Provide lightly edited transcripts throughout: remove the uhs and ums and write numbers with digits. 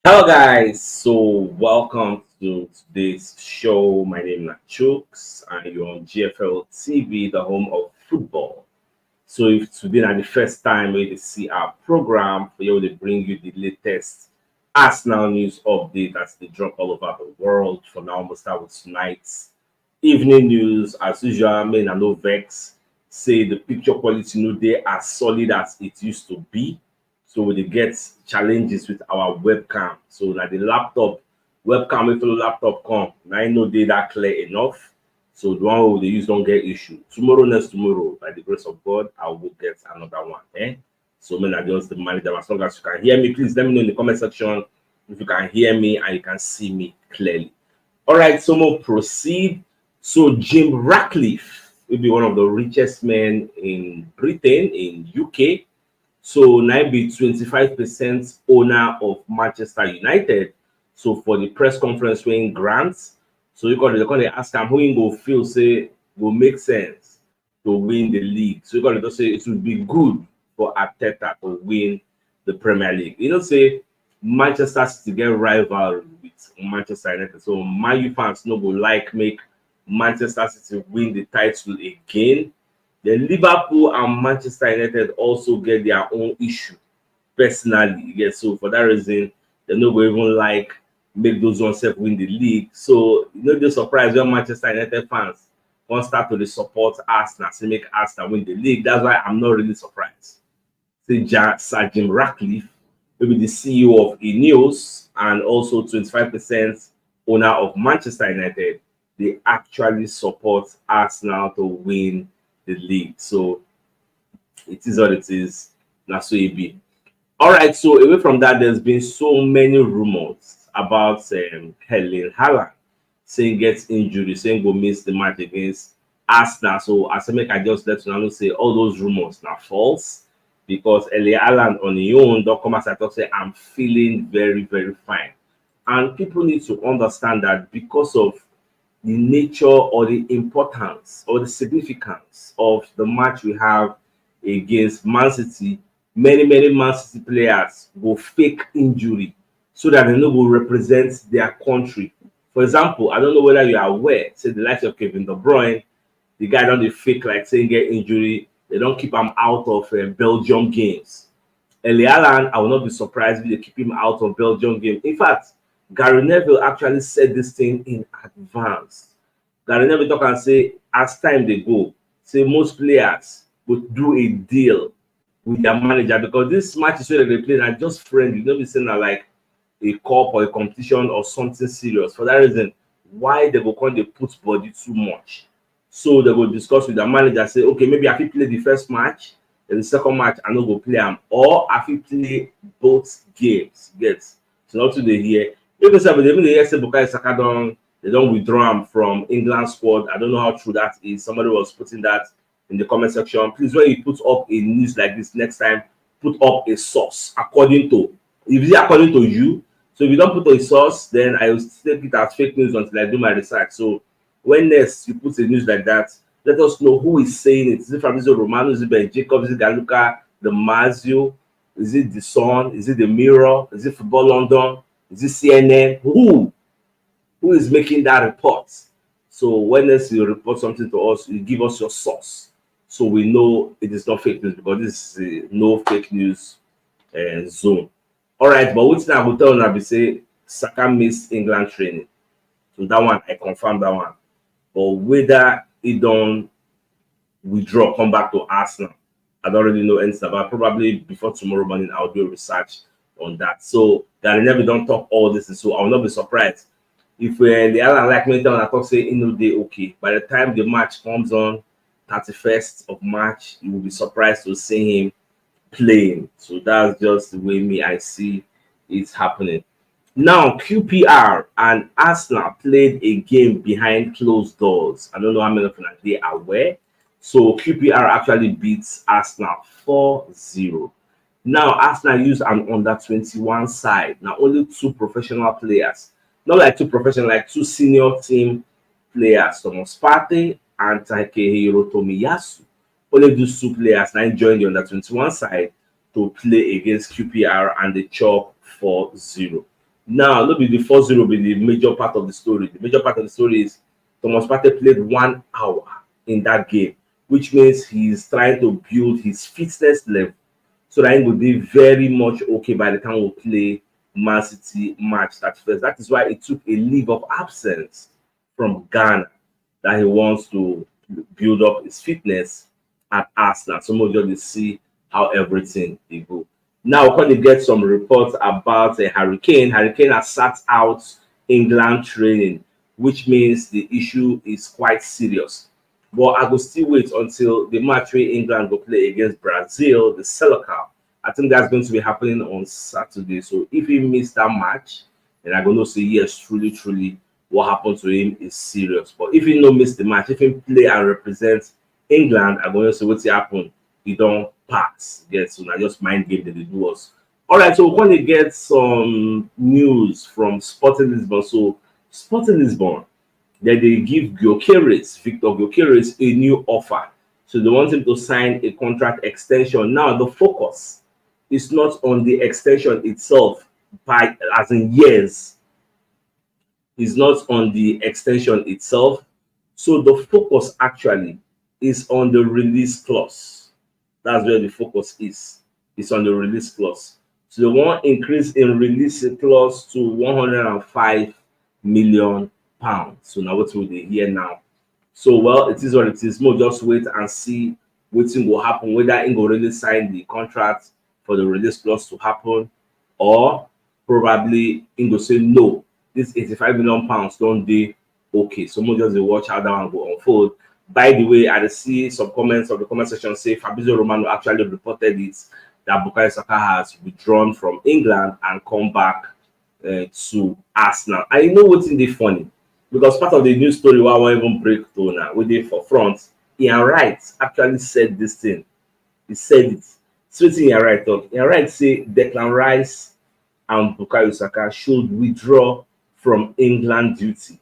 Hello guys, so welcome to today's show. My name is CHUKS and you're on GFL TV, the home of football. So if today is the first time you see our program, we will bring you the latest Arsenal news update as they drop all over the world. For now, we'll start with tonight's evening news. As usual, I mean, I know Vex say the picture quality no they as solid as it used to be. So we dey get challenges with our webcam. So na the laptop webcam wey follow laptop come, na im no dey that clear enough. So the one wey we dey use don get issue. Tomorrow, next tomorrow, by the grace of God, I will get another one. So may I just manage them as long as you can hear me. Please let me know in the comment section if you can hear me and you can see me clearly. All right, so we'll proceed. So Jim Ratcliffe will be one of the richest men in Britain, in UK. So now be 25% owner of Manchester United. So for the press conference when grants, so you got to ask him who he go feel say will make sense to win the league. So you got to say it would be good for Arteta to win the Premier League. You know, say Manchester City get rivalry with Manchester United. So Man U fans no go like make Manchester City win the title again. Then Liverpool and Manchester United also get their own issue personally. Yeah, so for that reason, they no go even like make those ones self win the league. So you know, they're surprised when Manchester United fans won't start to support Arsenal, to make Arsenal win the league. That's why I'm not really surprised. See, Sir Jim Ratcliffe, maybe the CEO of Ineos and also 25% owner of Manchester United, they actually support Arsenal to win the league. So it is what it is. That's so it be. All right. So away from that, there's been so many rumors about Helen Haaland saying gets injury, saying go miss the match against Arsenal. So as I make, I just let you know say all those rumors are false because Erling Haaland on his own don't come as I talk say I'm feeling very very fine, and people need to understand that because of the nature or the importance or the significance of the match we have against Man City, many Man City players will fake injury so that they know will represent their country. For example, I don't know whether you are aware, say the likes of Kevin De Bruyne, the guy don't dey fake like saying get injury, they don't keep him out of Belgium games. Erling Haaland, I will not be surprised if they keep him out of Belgium game. In fact, Gary Neville actually said this thing in advance. Gary Neville talk and say, as time they go, say most players would do a deal with their manager because this match is where they play and just friendly. You know, be saying like a cup or a competition or something serious. For that reason, why they go come they put body too much. So they will discuss with their manager, say, okay, maybe I can play the first match, then the second match I no go play them, or I can play both games. Yes. So not today here. Because even the hear say Bukayo Saka they don't withdraw him from England squad. I don't know how true that is. Somebody was putting that in the comment section. Please, when you put up a news like this next time, put up a source according to, if it's according to you. So if you don't put a source, then I will take it as fake news until I do my research. So when next you put a news like that, let us know who is saying it. Is it Fabrizio Romano? Is it Ben Jacobs? Is it Galuka? The Mazio? Is it the Sun? Is it the Mirror? Is it Football London? Is it CNN? Who is making that report? So when next you report something to us, you give us your source, so we know it is not fake news because this is no fake news zone. All right, but what I will tell you, be say Saka missed England training, so that one I confirm that one. But whether he don't withdraw, come back to Arsenal, I don't really know anything about. Probably before tomorrow morning, I'll do a research on that. So that I never don't talk all this, so I will not be surprised if the Alan like me down, I talk say you know they okay. By the time the match comes on, 31st of March, you will be surprised to see him playing. So that's just the way me I see it happening. Now, QPR and Arsenal played a game behind closed doors. I don't know how many of you are aware. So QPR actually beats Arsenal 4-0. Now, Arsenal used an under 21 side. Now, only two professional players. Not like two professional, like two senior team players. Thomas Partey and Takehiro Tomiyasu. Only those two players now joined the under 21 side to play against QPR and they chalk 4-0. Now, no be the 4-0 be the major part of the story. The major part of the story is Thomas Partey played 1 hour in that game, which means he's trying to build his fitness level so that he will be very much okay by the time we play Man City match that first. That is why it took a leave of absence from Ghana, that he wants to build up his fitness at Arsenal. Some of you see how everything they go. Now we're going to get some reports about Harry Kane. Harry Kane has sat out England training, which means the issue is quite serious. But I will still wait until the match where England will play against Brazil, the Saka. I think that's going to be happening on Saturday. So if he missed that match, then I'm going to say yes, truly, truly, what happened to him is serious. But if he no miss the match, if he play and represent England, I'm going to say what's happened. He don't pass. Yes, so now just mind game that they do us. All right, so we're going to get some news from Sporting Lisbon. So Sporting Lisbon, that they give Gyokeres, Victor Gyokeres, a new offer. So they want him to sign a contract extension. Now the focus is not on the extension itself, by as in years. Is not on the extension itself. So the focus actually is on the release clause. That's where the focus is. It's on the release clause. So they want increase in release clause to 105 million pounds. So now what will they hear now? So well, it is what it is. More just wait and see what thing will happen, whether Ingo really sign the contract for the release clause to happen, or probably Ingo say no. This 85 million pounds don't they okay. So more just watch how that one will unfold. By the way, I see some comments of the comment section say Fabrizio Romano actually reported it that Bukayo Saka has withdrawn from England and come back to Arsenal. I know what's in the funny, because part of the news story why I won't even break through now, we did for front. Ian Wright actually said this thing. He said it. Straight in Ian Wright talk. Ian Wright say Declan Rice and Bukayo Saka should withdraw from England duty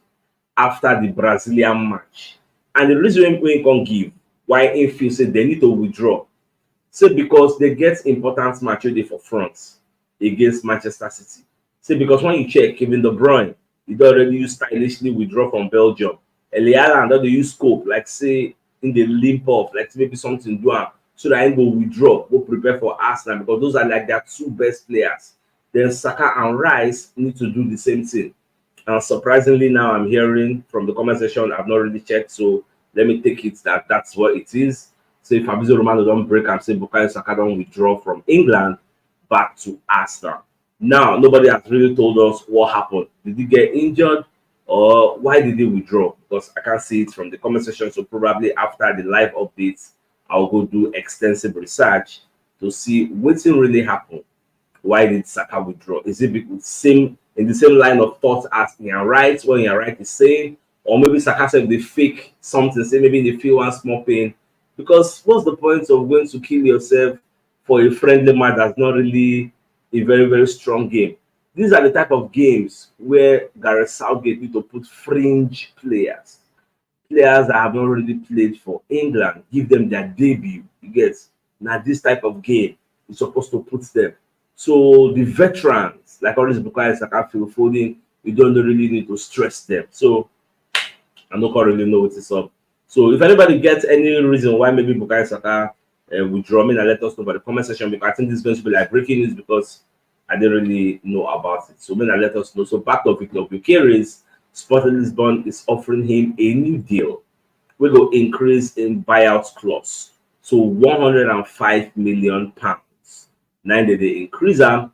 after the Brazilian match. And the reason we can give why if feel say they need to withdraw. Say because they get important match day for front against Manchester City. Say because when you check Kevin De Bruyne, he don't already use stylishly withdraw from Belgium. Eliana don't they use scope, like say in the limp off, like maybe something do so that I go withdraw, go prepare for Arsenal, because those are like their two best players. Then Saka and Rice need to do the same thing. And surprisingly, now I'm hearing from the comment section, I've not really checked, so let me take it that that's what it is. So if Fabrizio Romano don't break and say Bukayo Saka don't withdraw from England back to Arsenal. Now, nobody has really told us what happened. Did he get injured, or why did he withdraw? Because I can't see it from the comment section. So probably after the live updates, I'll go do extensive research to see what's really happened. Why did Saka withdraw? Is it in the same line of thought as Ian Wright, what Ian Wright is saying? Or maybe Saka said they fake something, say maybe they feel one small pain. Because what's the point of going to kill yourself for a friendly match that's not really a very, very strong game? These are the type of games where Gareth Southgate need to put fringe players that have not really played for England, give them their debut. You get now this type of game is supposed to put them. So the veterans, like all these Bukayo Saka, Phil Foden, you don't really need to stress them. So I don't really know what is up. So if anybody gets any reason why maybe Bukayo Saka withdraw, and let us know by the comment section, because I think this is going to be like breaking news, because I didn't really know about it. So let us know. So back to Victor Gyokeres, Sporting Lisbon is offering him a new deal. We go increase in buyout clause. So 105 million pounds. 9 they increase them,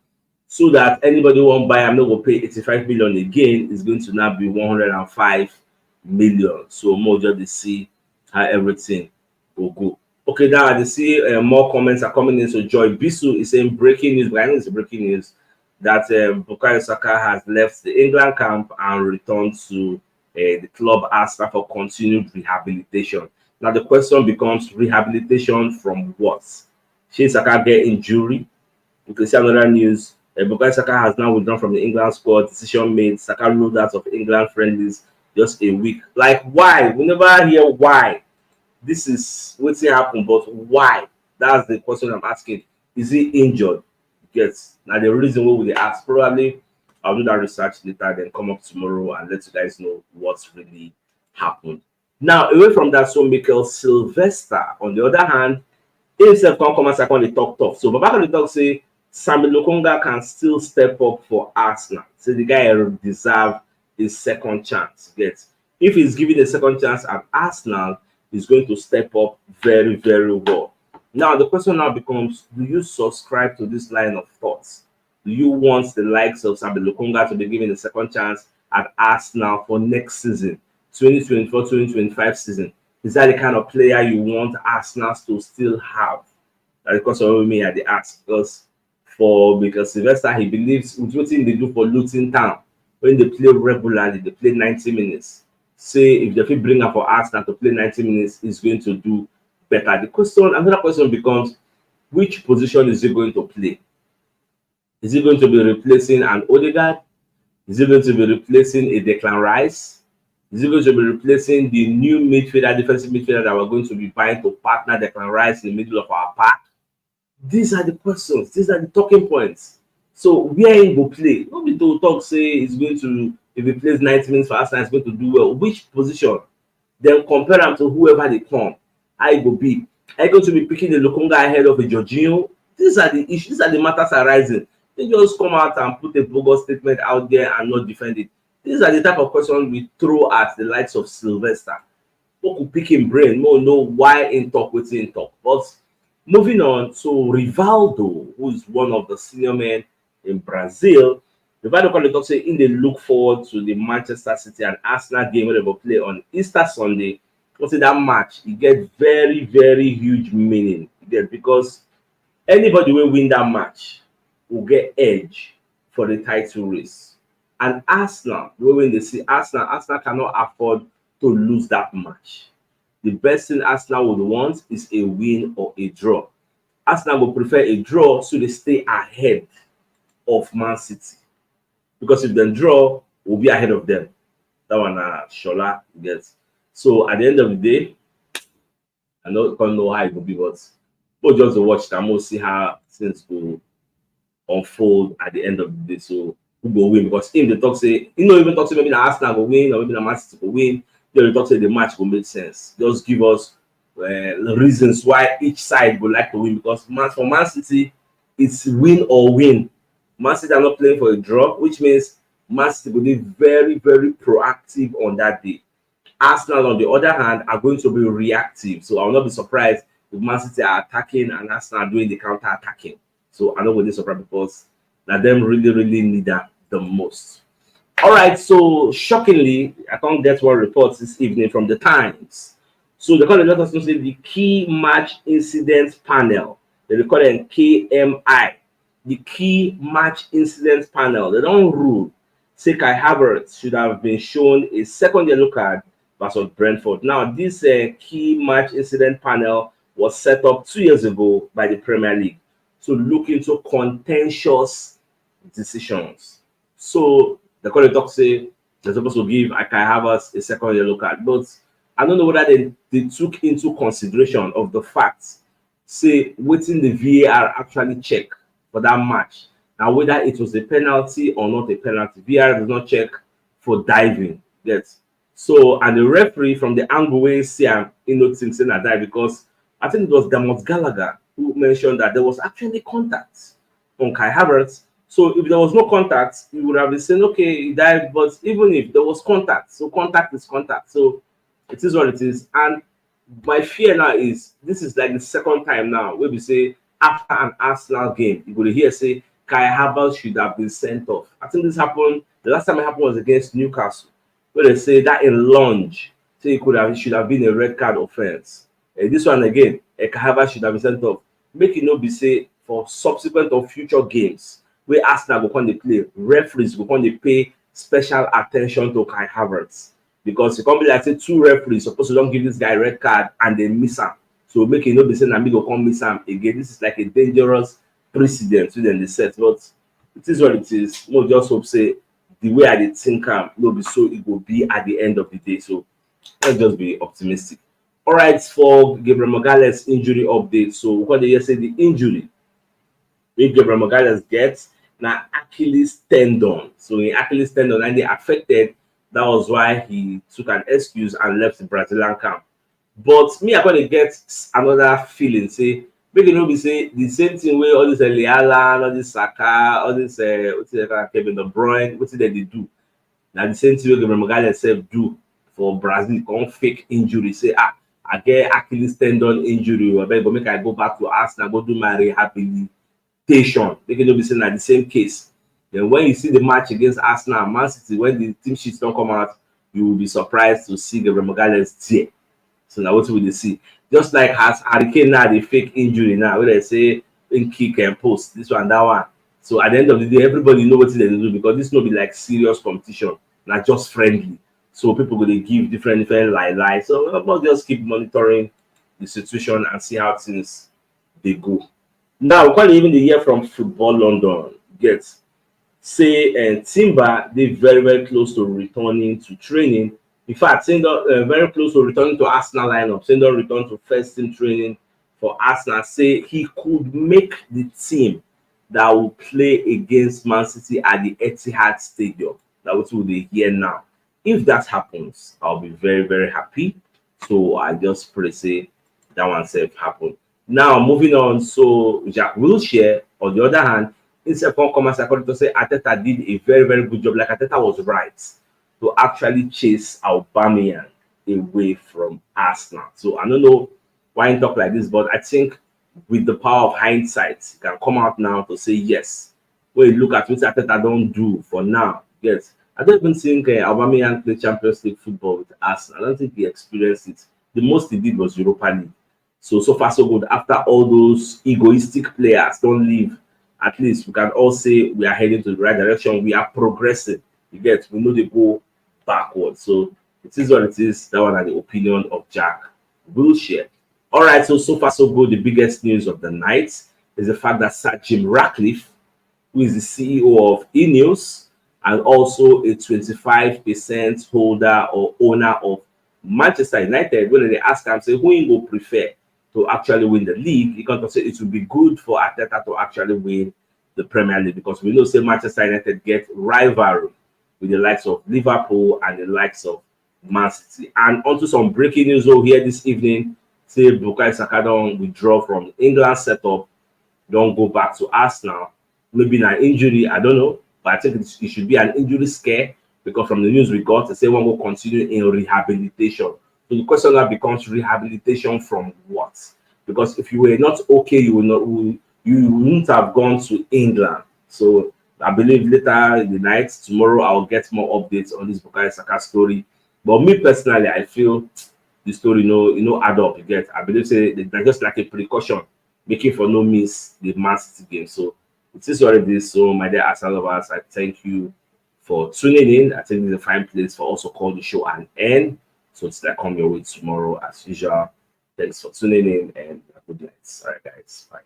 so that anybody who won't buy, I'm not going to pay 85 million again. It's going to now be 105 million. So more just to see how everything will go. Okay, now I see more comments are coming in. So Joy Bisu is saying breaking news, but I know it's breaking news that Bukayo Saka has left the England camp and returned to the club Arsenal for continued rehabilitation. Now the question becomes, rehabilitation from what? Should Saka get injury? You can see another news. Bukayo Saka has now withdrawn from the England squad. Decision made. Saka ruled out of England friendlies just a week. Like, why? We never hear why. This is what's happened, but why? That's the question I'm asking. Is he injured? Yes. Now the reason why we ask, probably I'll do that research later, then come up tomorrow and let you guys know what's really happened. Now, away from that, so Mikel Sylvester, on the other hand, himself can't come as I the talk tough. So, but back on the talk, say Sambi Lokonga can still step up for Arsenal. So the guy deserve his second chance. Yes. If he's given a second chance at Arsenal, he's going to step up very, very well. Now, the question now becomes, do you subscribe to this line of thoughts? Do you want the likes of Sambi Lokonga to be given a second chance at Arsenal for next season, 2024-2025 season? Is that the kind of player you want Arsenal to still have? That's because of me at the ask. Because Sylvester, he believes with what they do for Luton Town, when they play regularly, they play 90 minutes. Say if they bring up for Arsenal to play 90 minutes, is going to do better. Another question becomes, which position is he going to play? Is he going to be replacing an Odegaard? Is he going to be replacing a Declan Rice? Is he going to be replacing the new midfielder, defensive midfielder that we're going to be buying to partner Declan Rice in the middle of our pack? These are the questions. These are the talking points. So where he will play? Nobody to talk say he's going to, if he plays 90 minutes for Arsenal, he's going to do well. Which position? Then compare them to whoever they come. How it will be. Are you going to be picking the Lokonga ahead of a Jurrien? These are the issues. These are the matters arising. They just come out and put a bogus statement out there and not defend it. These are the type of questions we throw at the likes of Sylvester. Who could pick him brain, no know why in talk with in talk. But moving on to Rivaldo, who is one of the senior men in Brazil. Rivaldo called the talk say in they look forward to the Manchester City and Arsenal game where they will play on Easter Sunday. Because in that match, it gets very, very huge meaning. Because anybody will win that match will get edge for the title race. And Arsenal, when they see Arsenal cannot afford to lose that match. The best thing Arsenal would want is a win or a draw. Arsenal will prefer a draw so they stay ahead of Man City. Because if they draw, we'll be ahead of them. That one, Shola gets. So at the end of the day, I don't know how it will be, but we'll just watch them. We'll see how things will unfold at the end of the day. So who will win? Because if the talk say, even talk say maybe the Arsenal will win or maybe the Man City will win, then the talk say the match will make sense. Just give us the reasons why each side would like to win. Because for Man City, it's win or win. Man City are not playing for a draw, which means Man City will be very, very proactive on that day. Arsenal, on the other hand, are going to be reactive. So I will not be surprised if Man City are attacking and Arsenal are doing the counter-attacking. So I'm not going to be surprised because that them really, really need that the most. All right, so shockingly, I can't get one report this evening from the Times. So they call it, let us say, the key match incident panel. They call it KMI. The key match incident panel. They don't rule. Say Kai Havertz should have been shown a second yellow card versus Brentford. Now, this key match incident panel was set up 2 years ago by the Premier League to look into contentious decisions. So the collector say they're supposed to give Kai Havertz a second yellow card, but I don't know whether they took into consideration of the facts, say waiting the VAR actually check for that match. Now, whether it was a penalty or not a penalty, VAR does not check for diving. Yes. So, and the referee from the angle where see him saying that dive, because I think it was Damot Gallagher who mentioned that there was actually contact on Kai Havertz. So if there was no contact, you would have been saying, okay, he dived, but even if there was contact, so contact is contact. So it is what it is. And my fear now is, this is like the second time now where we say after an Arsenal game, you will hear say Kai Havertz should have been sent off. I think this happened, the last time it happened was against Newcastle, where they say that in lunge, so it should have been a red card offense. This one again, Kai Havertz should have been sent off. Make it not be say for subsequent or future games where Arsenal go come dey play, referees go come dey pay special attention to Kai Havertz, because it can't be like say two referees supposed to don't give this guy a red card and they miss him. So make it not be saying that me go come miss him again. This is like a dangerous precedent within the set, but it is what it is. No, just hope say the way I did think no be so it will be at the end of the day. So let's just be optimistic. All right, for Gabriel Magalhaes injury update. So what they say the injury if Gabriel Magalhaes gets now Achilles tendon. So in Achilles tendon and they affected. That was why he took an excuse and left the Brazilian camp. But me, I gonna get another feeling. Say, make it not be say the same thing where all this Leala, all this Saka, all this Kevin De Bruyne, what did they do? Now the same thing where Gabriel himself do for Brazil, come fake injury. Say, I get Achilles tendon injury, or but make I go back to Arsenal, go do my rehabilitation. Make it not be saying that the same case. Then when you see the match against Arsenal and Man City, when the team sheets don't come out, you will be surprised to see Gabriel there. So now what will they see? Just like has Hurricane now the fake injury now, where they say in kick and post this one, that one. So at the end of the day, everybody know what they do because this will be like serious competition, not just friendly. So people will give different lie. So we'll just keep monitoring the situation and see how things they go. Now, quite even the year from Football London gets say Timber they very close to returning to training. In fact, Tinder very close to returning to Arsenal lineup. Tinder return to first team training for Arsenal. Say he could make the team that will play against Man City at the Etihad Stadium. That was what they hear now. If that happens, I'll be very happy. So I just pray say that one safe happen. Now moving on, so Jack Wilshere, on the other hand, in second comments, according to say Arteta did a very good job. Like Arteta was right to actually chase Aubameyang away from Arsenal. So I don't know why I talk like this, but I think with the power of hindsight, you can come out now to say yes. When you look at what Arteta don't do for now, yes. I don't even think Aubameyang played Champions League football with Arsenal. I don't think he experienced it. The most he did was Europa League. So far so good. After all those egoistic players don't leave, at least we can all say we are heading to the right direction. We are progressing. You get, we know they go backwards. So it is what it is. That one are the opinion of Jack Wilshere. All right, so far so good. The biggest news of the night is the fact that Sir Jim Ratcliffe, who is the CEO of Ineos and also a 25% holder or owner of Manchester United, when they ask him, say, who you will prefer to actually win the league, he can say it would be good for Arteta to actually win the Premier League because we know say Manchester United get rivalry with the likes of Liverpool and the likes of Man City. And onto some breaking news over here this evening, say Bukayo Saka don't withdraw from England setup, don't go back to Arsenal. Maybe an injury, I don't know, but I think it should be an injury scare because from the news we got, they say one will continue in rehabilitation. So the question now becomes rehabilitation from what? Because if you were not okay, you wouldn't have gone to England. So I believe later in the night, tomorrow, I'll get more updates on this Bukayo Saka story. But me personally, I feel the story, add up. You get, I believe they're just like a precaution, making for no miss the Man City game. So it is what it is. So my dear Arsenal lovers, I thank you for tuning in. I think it's a fine place for also call the show and end. So it's like come your way tomorrow as usual. Thanks for tuning in and good night. All right, guys. Bye.